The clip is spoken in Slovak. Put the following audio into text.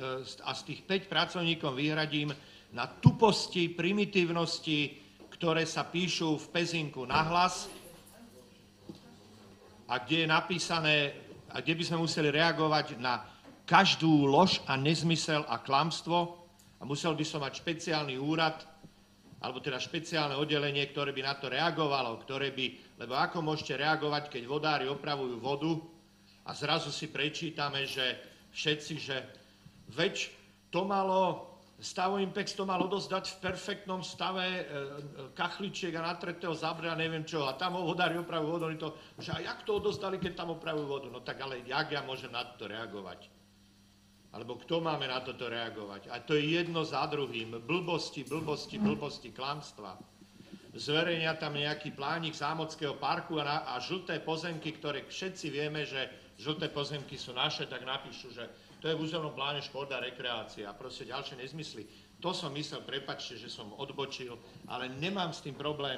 a z tých 5 pracovníkov vyhradím na tuposti, primitívnosti, ktoré sa píšu v Pezinku nahlas a kde je napísané, a kde by sme museli reagovať na každú lož a nezmysel a klamstvo a musel by som mať špeciálny úrad, alebo teda špeciálne oddelenie, ktoré by na to reagovalo, lebo ako môžete reagovať, keď vodári opravujú vodu a zrazu si prečítame, že všetci, že veď to malo, Stavoimpex to malo dosť v perfektnom stave kachličiek a natretého zabra, neviem čo, a tam vodári opravujú vodu, oni to, že a jak to odozdali, keď tam opravujú vodu? No tak ale jak ja môžem na to reagovať? Alebo kto máme na toto reagovať? A to je jedno za druhým. Blbosti, klamstva. Zverejnia tam nejaký plánik Zámockého parku a žlté pozemky, ktoré všetci vieme, že žlté pozemky sú naše, tak napíšu, že to je v územnom pláne šport a rekreácia a proste ďalšie nezmysly. To som myslel, prepáčte, že som odbočil, ale nemám s tým problém.